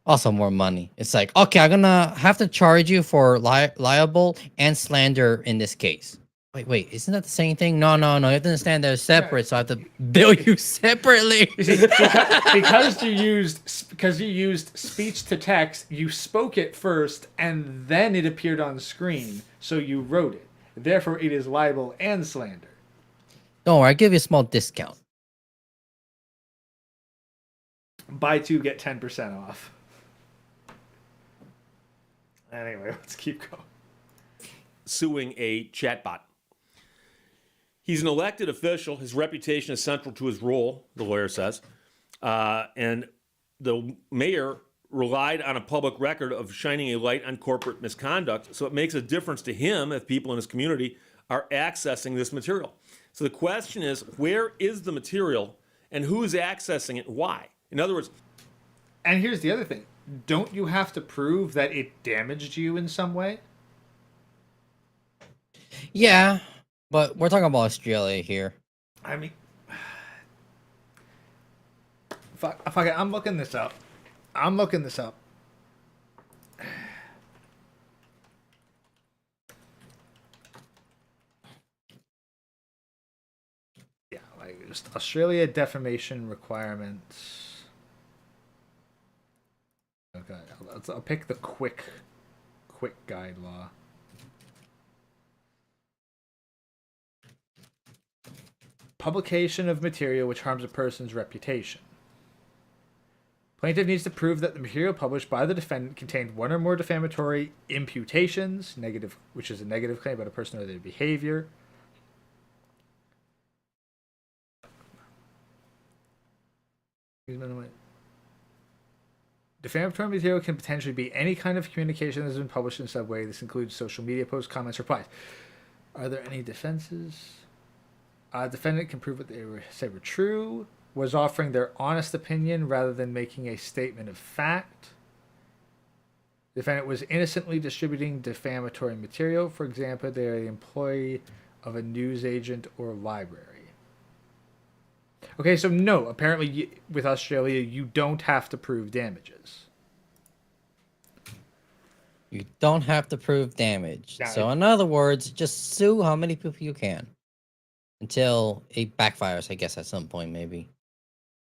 Also, more money. It's like, okay, I'm gonna have to charge you for libel and slander in this case. wait, isn't that the same thing? No, no, no. You have to understand they're separate, so I have to bill you separately. You see, because you used speech to text, you spoke it first, and then it appeared on screen, so you wrote it. Therefore, it is libel and slander. Don't worry, I'll give you a small discount. Buy two, get 10% off. Anyway, let's keep going. Suing a chatbot. He's an elected official. His reputation is central to his role, the lawyer says. And the mayor relied on a public record of shining a light on corporate misconduct. So it makes a difference to him if people in his community are accessing this material. So the question is, where is the material and who is accessing it and why? In other words, and here's the other thing. Don't you have to prove that it damaged you in some way? Yeah, but we're talking about Australia here. I mean, fuck it. I'm looking this up. Yeah, like just Australia defamation requirements. Okay, I'll pick the quick guide law. Publication of material which harms a person's reputation. Plaintiff needs to prove that the material published by the defendant contained one or more defamatory imputations, negative, which is a negative claim about a person or their behavior. Defamatory material can potentially be any kind of communication that has been published in some way. This includes social media posts, comments, replies. Are there any defenses? Defendant can prove what they say were true, was offering their honest opinion rather than making a statement of fact. Defendant was innocently distributing defamatory material. For example, they are the employee of a newsagent or library. Okay, so no, apparently with Australia, you don't have to prove damages. You don't have to prove damage. Now, So in other words, just sue how many people you can. Until it backfires, I guess, at some point, maybe.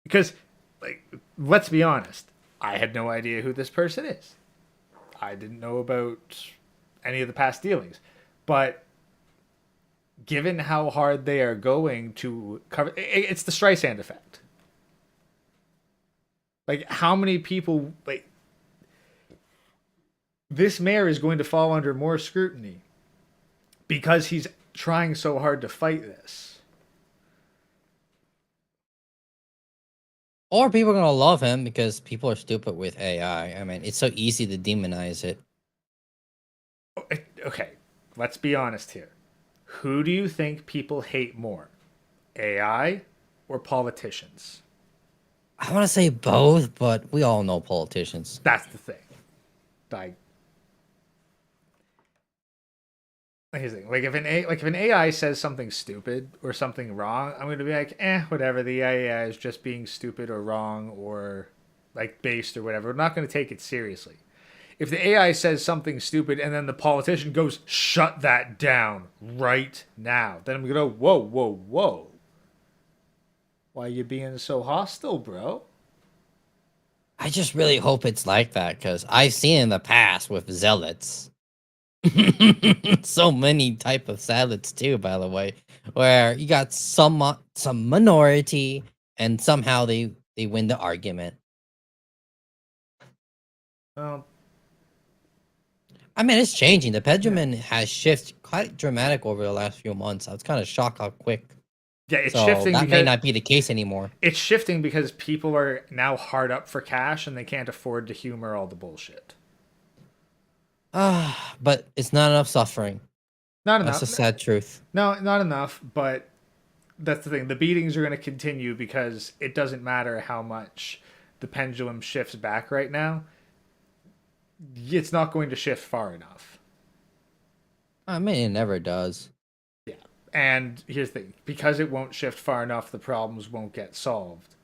Because, like, let's be honest. I had no idea who this person is. I didn't know about any of the past dealings. But given how hard they are going to cover... It's the Streisand effect. Like, how many people... Like, this mayor is going to fall under more scrutiny because he's trying so hard to fight this. Or people are going to love him because people are stupid with AI. I mean, it's so easy to demonize it. Okay, let's be honest here. Who do you think people hate more? AI or politicians? I want to say both, but we all know politicians. That's the thing. Here's the thing. Like if an AI says something stupid or something wrong, I'm gonna be like, whatever. The AI is just being stupid or wrong or like based or whatever. We're not gonna take it seriously. If the AI says something stupid and then the politician goes, shut that down right now, then I'm gonna go, whoa. Why are you being so hostile, bro? I just really hope it's like that because I've seen in the past with zealots. So many type of zealots too, by the way, where you got some minority and somehow they win the argument. Well, I mean, it's changing. The pendulum has shifted quite dramatic over the last few months. I was kind of shocked how quick. yeah, it's So shifting. that may Because not be the case anymore. it's shifting because people are now hard up for cash and they can't afford to humor all the bullshit. But it's not enough suffering. Not enough. That's a sad truth. No, not enough, but that's the thing. The beatings are going to continue because it doesn't matter how much the pendulum shifts back right now. It's not going to shift far enough. I mean, it never does. Yeah. And here's the thing. Because it won't shift far enough, the problems won't get solved.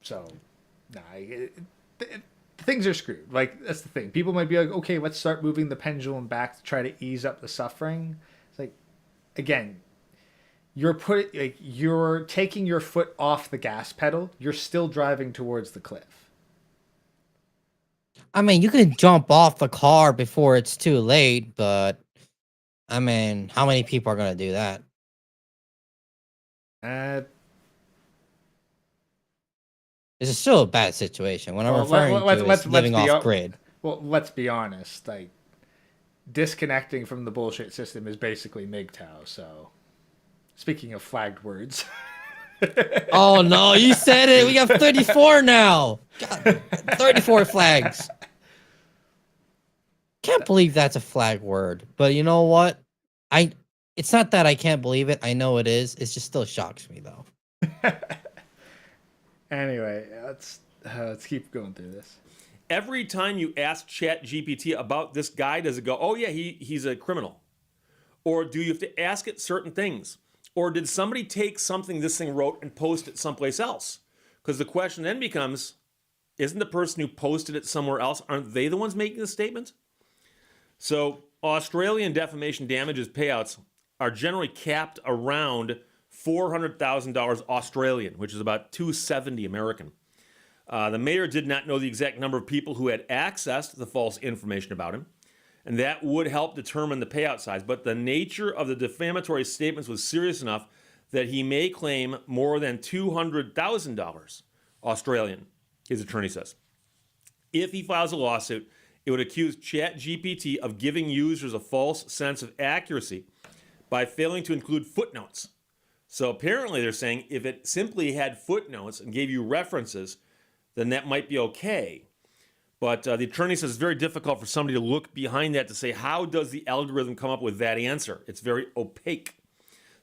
So, things are screwed. Like, that's the thing. People might be like, okay, let's start moving the pendulum back to try to ease up the suffering. It's like, again, you're taking your foot off the gas pedal. You're still driving towards the cliff. I mean, you can jump off the car before it's too late, but I mean, how many people are gonna do that? Uh, This is still a bad situation. What I'm well, referring to is let's living be off grid. well. Let's be honest. Like, disconnecting from the bullshit system is basically MGTOW. So, speaking of flagged words. Oh no, you said it. We got 34 now. God, 34 flags. Can't believe that's a flag word. But you know what? It's not that I can't believe it. I know it is. It just still shocks me though. Anyway, let's keep going through this. Every time you ask ChatGPT about this guy, does it go, oh yeah, he's a criminal? Or do you have to ask it certain things? Or did somebody take something this thing wrote and post it someplace else? Because the question then becomes, isn't the person who posted it somewhere else, aren't they the ones making the statement? So Australian defamation damages payouts are generally capped around $400,000 Australian, which is about $270 American. The mayor did not know the exact number of people who had accessed the false information about him, and that would help determine the payout size. But the nature of the defamatory statements was serious enough that he may claim more than $200,000 Australian, his attorney says. If he files a lawsuit, it would accuse ChatGPT of giving users a false sense of accuracy by failing to include footnotes. So apparently they're saying if it simply had footnotes and gave you references, then that might be okay. But the attorney says it's very difficult for somebody to look behind that to say, how does the algorithm come up with that answer? It's very opaque.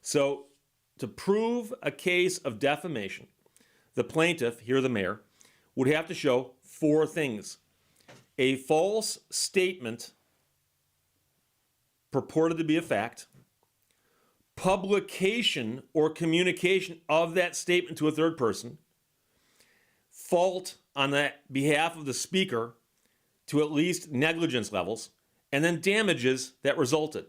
So to prove a case of defamation, the plaintiff, here the mayor, would have to show four things. A false statement purported to be a fact, publication or communication of that statement to a third person, fault on the behalf of the speaker to at least negligence levels, and then damages that resulted.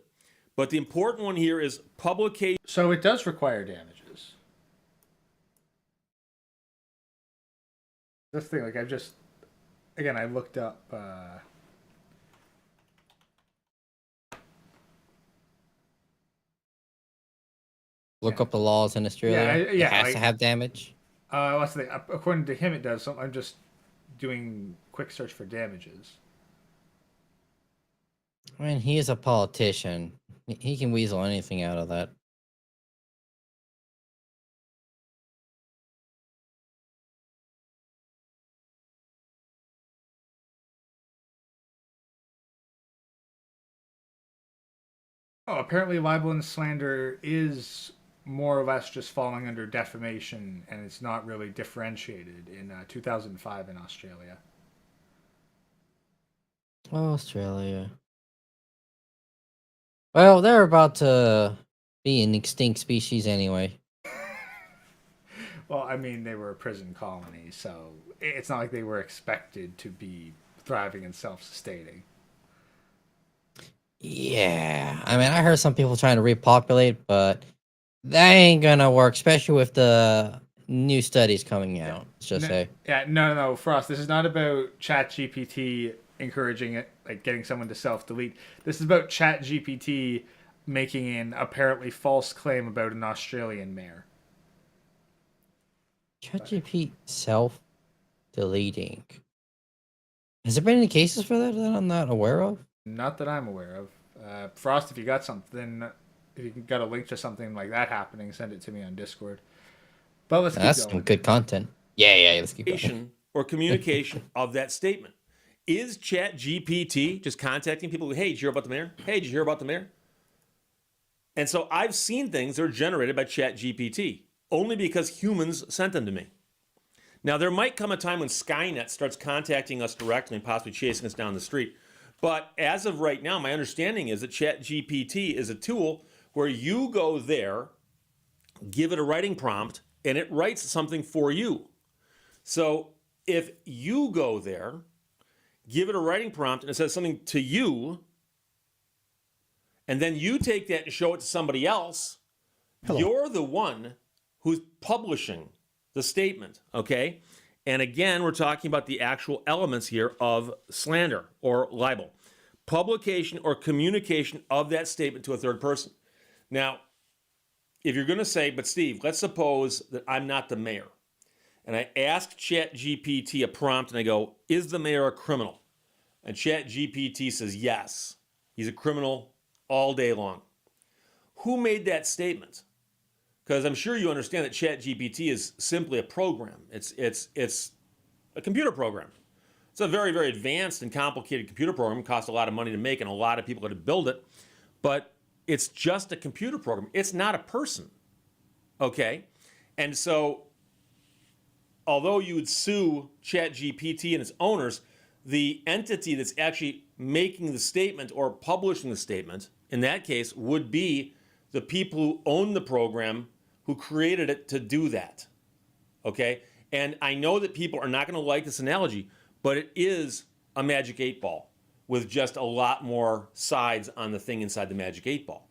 But the important one here is publication. So it does require damages. This thing, like I looked up. Look up the laws in Australia. Yeah, It has to have damage. What's the thing? According to him, it does. So I'm just doing quick search for damages. I mean, he is a politician. He can weasel anything out of that. Oh, apparently libel and slander is more or less just falling under defamation, and it's not really differentiated in 2005 in Australia. Oh, Australia. Well, they're about to be an extinct species anyway. Well, I mean, they were a prison colony, so it's not like they were expected to be thriving and self-sustaining. Yeah, I mean, I heard some people trying to repopulate, but that ain't gonna work, especially with the new studies coming out. Let's just say. Yeah, no, Frost. This is not about ChatGPT encouraging it, like getting someone to self-delete. This is about ChatGPT making an apparently false claim about an Australian mayor. ChatGPT self-deleting. Has there been any cases for that I'm not aware of? Not that I'm aware of. Frost, if you got something, if you got a link to something like that happening, send it to me on Discord. But let's keep That's going. some good content. Yeah, let's keep going. Or communication of that statement. Is ChatGPT just contacting people? Hey, did you hear about the mayor? Hey, did you hear about the mayor? And so I've seen things that are generated by ChatGPT only because humans sent them to me. Now, there might come a time when Skynet starts contacting us directly and possibly chasing us down the street. But as of right now, my understanding is that ChatGPT is a tool where you go there, give it a writing prompt, and it writes something for you. So if you go there, give it a writing prompt, and it says something to you, and then you take that and show it to somebody else, you're the one who's publishing the statement, okay? And again, we're talking about the actual elements here of slander or libel. Publication or communication of that statement to a third person. Now, if you're going to say, but Steve, let's suppose that I'm not the mayor, and I ask ChatGPT a prompt and I go, is the mayor a criminal? And ChatGPT says, yes, he's a criminal all day long. Who made that statement? Because I'm sure you understand that ChatGPT is simply a program. It's a computer program. It's a very, very advanced and complicated computer program. It costs a lot of money to make and a lot of people had to build it. But it's just a computer program. It's not a person. Okay? And so, although you would sue ChatGPT and its owners, the entity that's actually making the statement or publishing the statement, in that case, would be the people who own the program, who created it to do that. Okay? And I know that people are not going to like this analogy, but it is a magic 8-ball with just a lot more sides on the thing inside the magic 8-ball.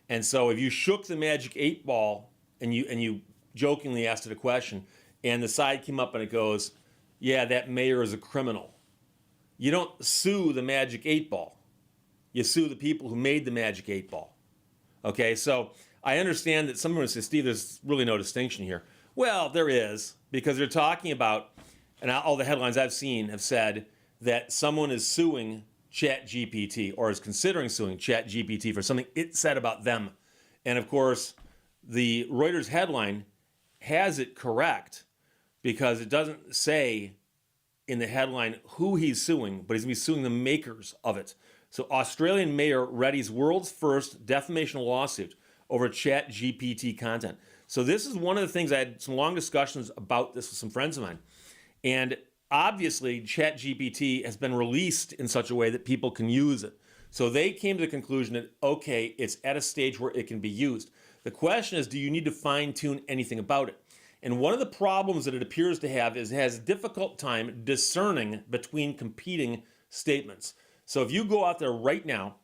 And so if you shook the magic 8-ball and you jokingly asked it a question, and the side came up and it goes, yeah, that mayor is a criminal. You don't sue the magic 8-ball. You sue the people who made the magic 8-ball. Okay, so I understand that someone would say, Steve, there's really no distinction here. Well, there is, because they're talking about, and all the headlines I've seen have said that someone is suing ChatGPT or is considering suing ChatGPT for something it said about them. And of course, the Reuters headline has it correct because it doesn't say in the headline who he's suing, but he's going to be suing the makers of it. So Australian mayor readies world's first defamation lawsuit over ChatGPT content. So this is one of the things, I had some long discussions about this with some friends of mine. And obviously ChatGPT has been released in such a way that people can use it. So they came to the conclusion that, okay, it's at a stage where it can be used. The question is, do you need to fine tune anything about it? And one of the problems that it appears to have is it has a difficult time discerning between competing statements. So if you go out there right now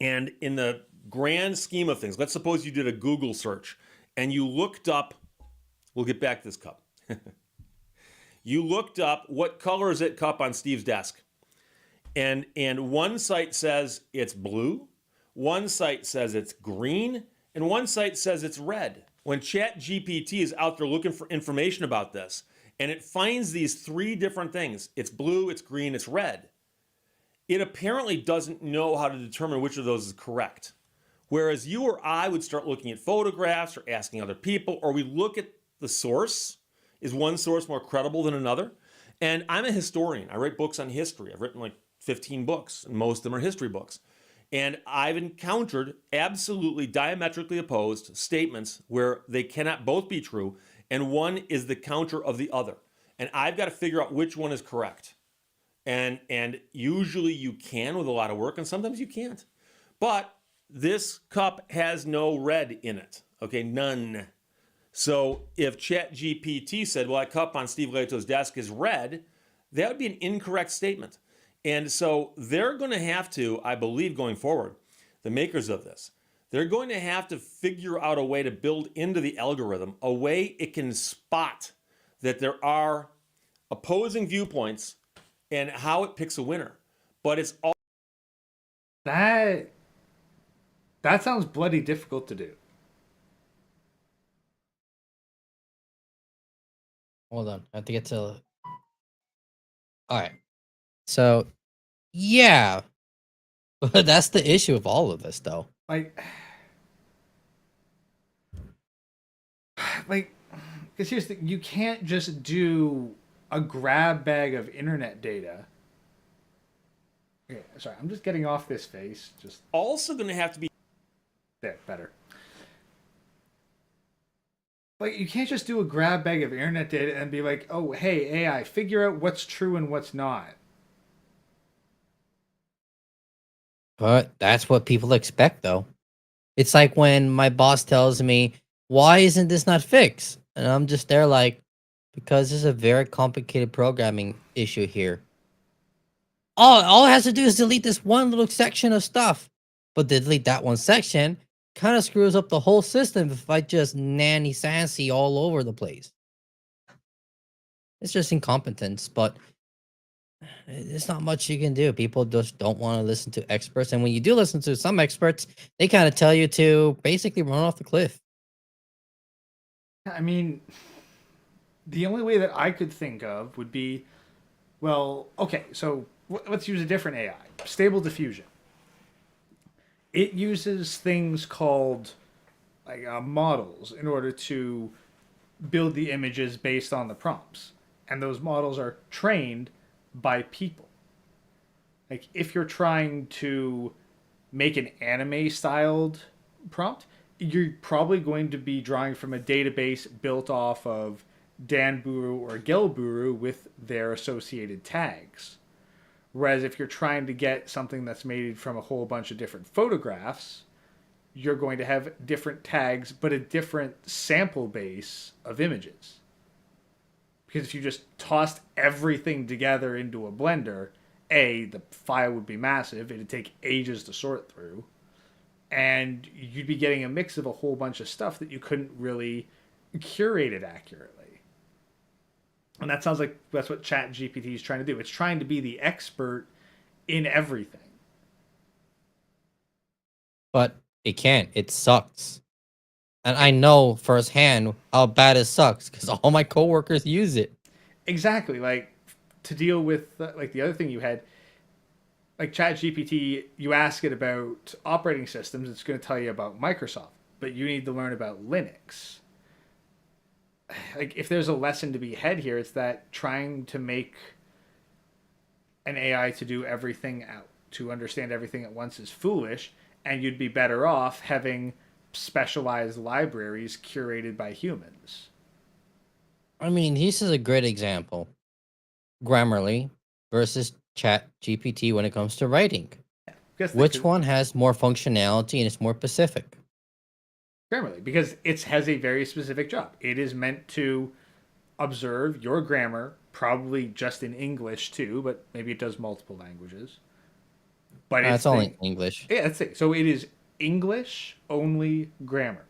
and in the grand scheme of things, let's suppose you did a Google search and you looked up, we'll get back to this cup. You looked up what color is that cup on Steve's desk. And one site says it's blue, one site says it's green, and one site says it's red. When ChatGPT is out there looking for information about this, and it finds these three different things, it's blue, it's green, it's red, it apparently doesn't know how to determine which of those is correct. Whereas you or I would start looking at photographs or asking other people, or we look at the source. Is one source more credible than another? And I'm a historian. I write books on history. I've written like 15 books, and most of them are history books. And I've encountered absolutely diametrically opposed statements where they cannot both be true, and one is the counter of the other. And I've got to figure out which one is correct. And usually you can with a lot of work, and sometimes you can't. But this cup has no red in it, okay? None. So if ChatGPT said, well, that cup on Steve Leto's desk is red, that would be an incorrect statement. And so they're going to have to, I believe going forward, the makers of this, they're going to have to figure out a way to build into the algorithm a way it can spot that there are opposing viewpoints and how it picks a winner. But it's all... That sounds bloody difficult to do. Hold on. I have to get to... All right. So, yeah. But that's the issue of all of this, though. Like, because here's the thing, you can't just do a grab bag of internet data. Okay, sorry, I'm just getting off this face. Just also going to have to be... There, better. Like, you can't just do a grab bag of internet data and be like, oh, hey, AI, figure out what's true and what's not. But that's what people expect, though. It's like when my boss tells me, why isn't this not fixed? And I'm just there like, because there's a very complicated programming issue here. All it has to do is delete this one little section of stuff. but to delete that one section kind of screws up the whole system if I just nanny sassy all over the place. It's just incompetence, but it's not much you can do. People just don't want to listen to experts, and when you do listen to some experts, they kind of tell you to basically run off the cliff. I mean, the only way that I could think of would be, well, okay, so let's use a different AI, Stable Diffusion. It uses things called like models in order to build the images based on the prompts, and those models are trained by people. Like if you're trying to make an anime styled prompt, you're probably going to be drawing from a database built off of Danburu or Gelburu with their associated tags. Whereas if you're trying to get something that's made from a whole bunch of different photographs, you're going to have different tags, but a different sample base of images. Because if you just tossed everything together into a blender, the file would be massive, it'd take ages to sort through, and you'd be getting a mix of a whole bunch of stuff that you couldn't really curate it accurately. And that sounds like that's what ChatGPT is trying to do. It's trying to be the expert in everything. But it can't. It sucks. And I know firsthand how bad it sucks because all my coworkers use it. Exactly. Like, to deal with, like, the other thing you had, like ChatGPT, you ask it about operating systems, it's going to tell you about Microsoft, but you need to learn about Linux. Like, if there's a lesson to be had here, it's that trying to make an AI to do everything out, to understand everything at once is foolish, and you'd be better off having specialized libraries curated by humans. I mean, this is a great example. Grammarly versus Chat GPT when it comes to writing. Which one has more functionality and is more specific? Grammarly, because it has a very specific job. It is meant to observe your grammar, probably just in English too, but maybe it does multiple languages. But It's only English. Yeah, that's it. So it is English only grammar.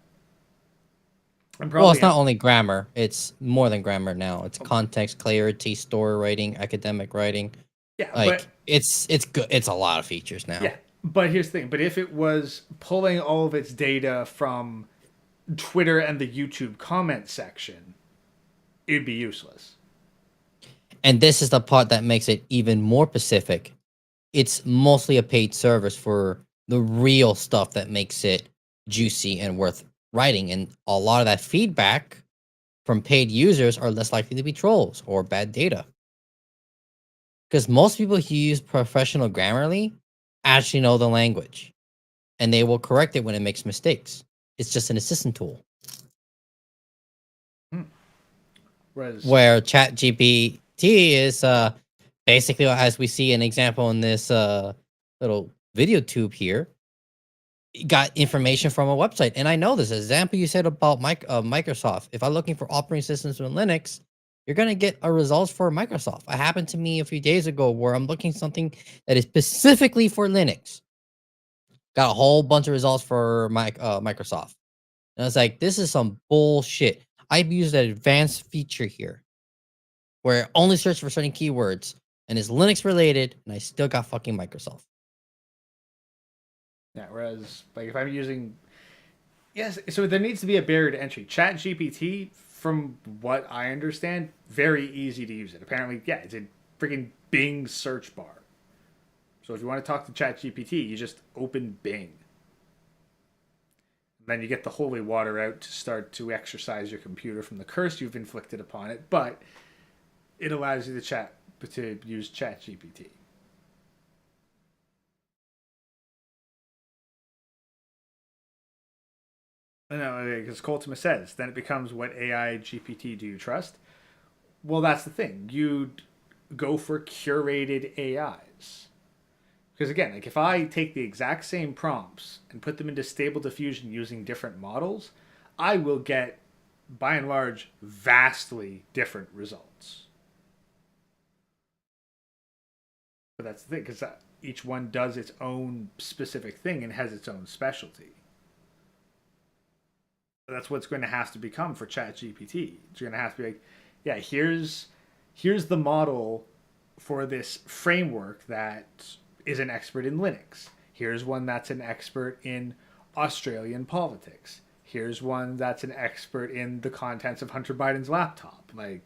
Well, it's not only grammar. It's more than grammar now. It's context, clarity, story writing, academic writing. Yeah, like but it's good. It's a lot of features now. Yeah, but here's the thing. But if it was pulling all of its data from Twitter and the YouTube comment section, it'd be useless. And this is the part that makes it even more specific. It's mostly a paid service for the real stuff that makes it juicy and worth writing. And a lot of that feedback from paid users are less likely to be trolls or bad data. Because most people who use professional Grammarly actually know the language. And they will correct it when it makes mistakes. It's just an assistant tool. Where ChatGPT is basically, as we see an example in this little video tube here, got information from a website. And I know this example you said about Microsoft. If I'm looking for operating systems with Linux, you're going to get a results for Microsoft. It happened to me a few days ago where I'm looking something that is specifically for Linux. Got a whole bunch of results for Microsoft. And I was like, this is some bullshit. I've used an advanced feature here where it only search for certain keywords and is Linux related, and I still got fucking Microsoft. Yeah, whereas, like, if I'm using... Yes, so there needs to be a barrier to entry. ChatGPT, from what I understand, very easy to use it. Apparently, yeah, it's a freaking Bing search bar. So if you want to talk to ChatGPT, you just open Bing. Then you get the holy water out to start to exorcise your computer from the curse you've inflicted upon it, but it allows you to use ChatGPT. No, because Coltima says, then it becomes, what AI GPT do you trust? Well, that's the thing. You'd go for curated AIs. Because again, like if I take the exact same prompts and put them into Stable Diffusion using different models, I will get, by and large, vastly different results. But But that's the thing, because each one does its own specific thing and has its own specialty. That's what's going to have to become for ChatGPT. It's going to have to be like, yeah, here's the model for this framework that is an expert in Linux. Here's one that's an expert in Australian politics. Here's one that's an expert in the contents of Hunter Biden's laptop. Like,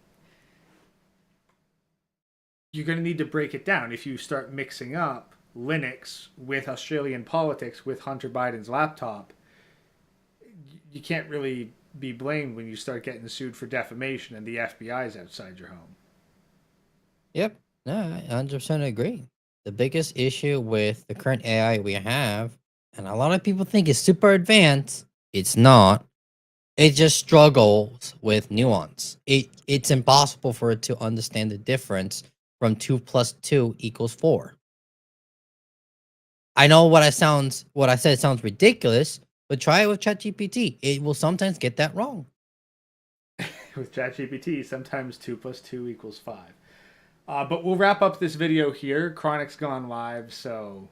you're going to need to break it down. If you start mixing up Linux with Australian politics with Hunter Biden's laptop, you can't really be blamed when you start getting sued for defamation and the FBI's outside your home. Yep. No, I 100% agree. The biggest issue with the current AI we have, and a lot of people think it's super advanced, it's not. It just struggles with nuance. It's impossible for it to understand the difference from 2 plus 2 equals 4. I know what I said sounds ridiculous, but try it with ChatGPT. It will sometimes get that wrong. With ChatGPT, sometimes 2 plus 2 equals 5. But we'll wrap up this video here. Chronic's gone live, so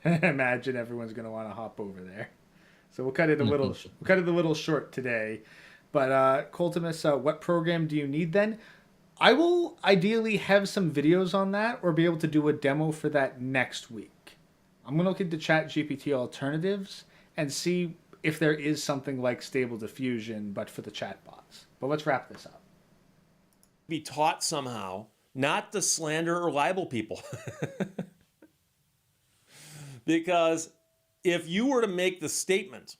imagine everyone's going to want to hop over there. So we'll cut it a little short today. But Coltimus, what program do you need then? I will ideally have some videos on that or be able to do a demo for that next week. I'm going to look into ChatGPT alternatives and see if there is something like Stable Diffusion, but for the chatbots. But let's wrap this up. Be taught somehow not to slander or libel people. Because if you were to make the statement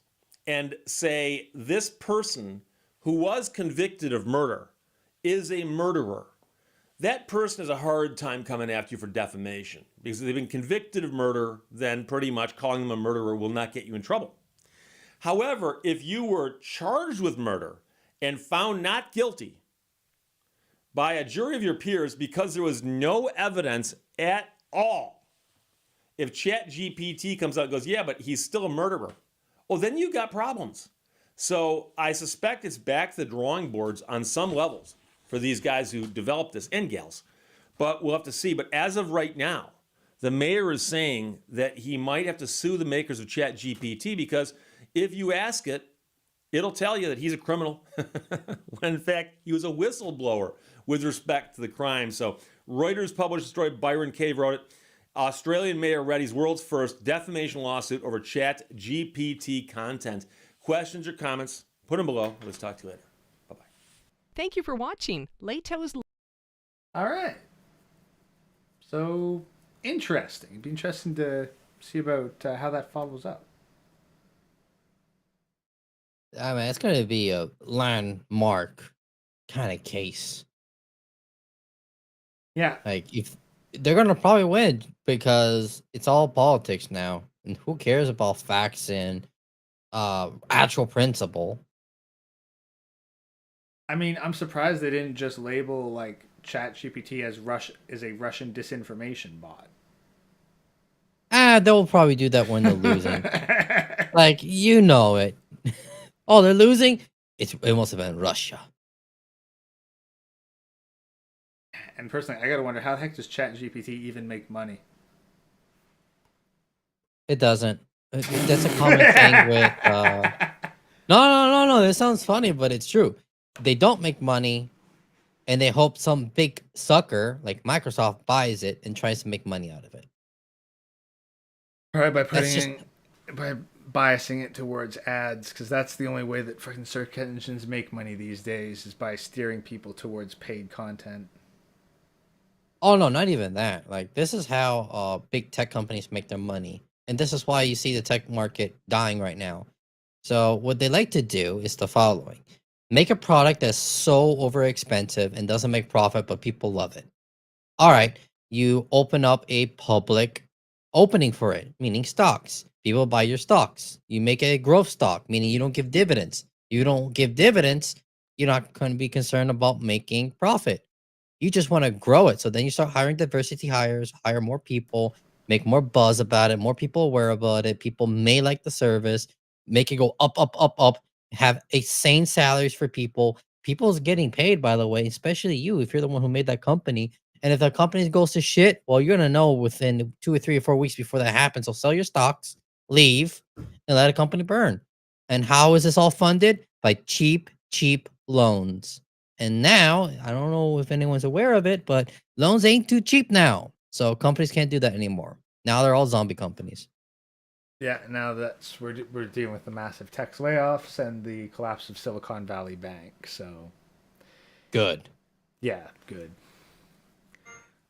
and say this person who was convicted of murder is a murderer, that person has a hard time coming after you for defamation. Because if they've been convicted of murder, then pretty much calling them a murderer will not get you in trouble. However, if you were charged with murder and found not guilty by a jury of your peers because there was no evidence at all, if ChatGPT comes out and goes, yeah, but he's still a murderer, well, then you've got problems. So I suspect it's back to the drawing boards on some levels for these guys who developed this, and gals. But we'll have to see. But as of right now, the mayor is saying that he might have to sue the makers of ChatGPT because if you ask it, it'll tell you that he's a criminal when in fact he was a whistleblower with respect to the crime. So Reuters published the story, Byron Cave wrote it. Australian mayor readies world's first defamation lawsuit over ChatGPT content. Questions or comments, put them below. Let's talk to you later. Bye-bye. Thank you for watching Leto's. All right. So, interesting. It'd be interesting to see about how that follows up. I mean, it's going to be a landmark kind of case. Yeah. Like, if they're going to probably win because it's all politics now. And who cares about facts and actual principle? I mean, I'm surprised they didn't just label like ChatGPT as a Russian disinformation bot. They'll probably do that when they're losing. Like, you know it. Oh, they're losing? It must have been Russia. And personally, I gotta wonder, how the heck does ChatGPT even make money? It doesn't. That's a common thing with... No. This sounds funny, but it's true. They don't make money, and they hope some big sucker like Microsoft buys it and tries to make money out of it. Right, by by biasing it towards ads, because that's the only way that fucking search engines make money these days, is by steering people towards paid content. Oh, no, not even that. Like, this is how big tech companies make their money. And this is why you see the tech market dying right now. So what they like to do is the following. Make a product that's so over expensive and doesn't make profit, but people love it. All right, you open up a public opening for it, meaning stocks. People buy your stocks. You make a growth stock, meaning you don't give dividends. You don't give dividends, you're not going to be concerned about making profit. You just want to grow it. So then you start hiring diversity hires, hire more people, make more buzz about it, more people aware about it. People may like the service, make it go up, up, up, up, have insane salaries for people. People's getting paid, by the way, especially you, if you're the one who made that company. And if the company goes to shit, well, you're gonna know within 2 or 3 or 4 weeks before that happens. So sell your stocks, leave, and let a company burn. And how is this all funded? By cheap, cheap loans. And now, I don't know if anyone's aware of it, but loans ain't too cheap now. So companies can't do that anymore. Now they're all zombie companies. Yeah, now that's we're dealing with the massive tech layoffs and the collapse of Silicon Valley Bank. So Good. yeah, good.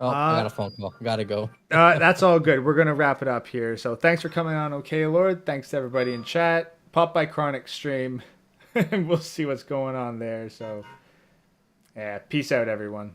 Oh, I got a phone call. Gotta go. That's all good. We're gonna wrap it up here. So thanks for coming on, okay, Lord. Thanks to everybody in chat. Pop by Chronic Stream, and we'll see what's going on there. So yeah, peace out, everyone.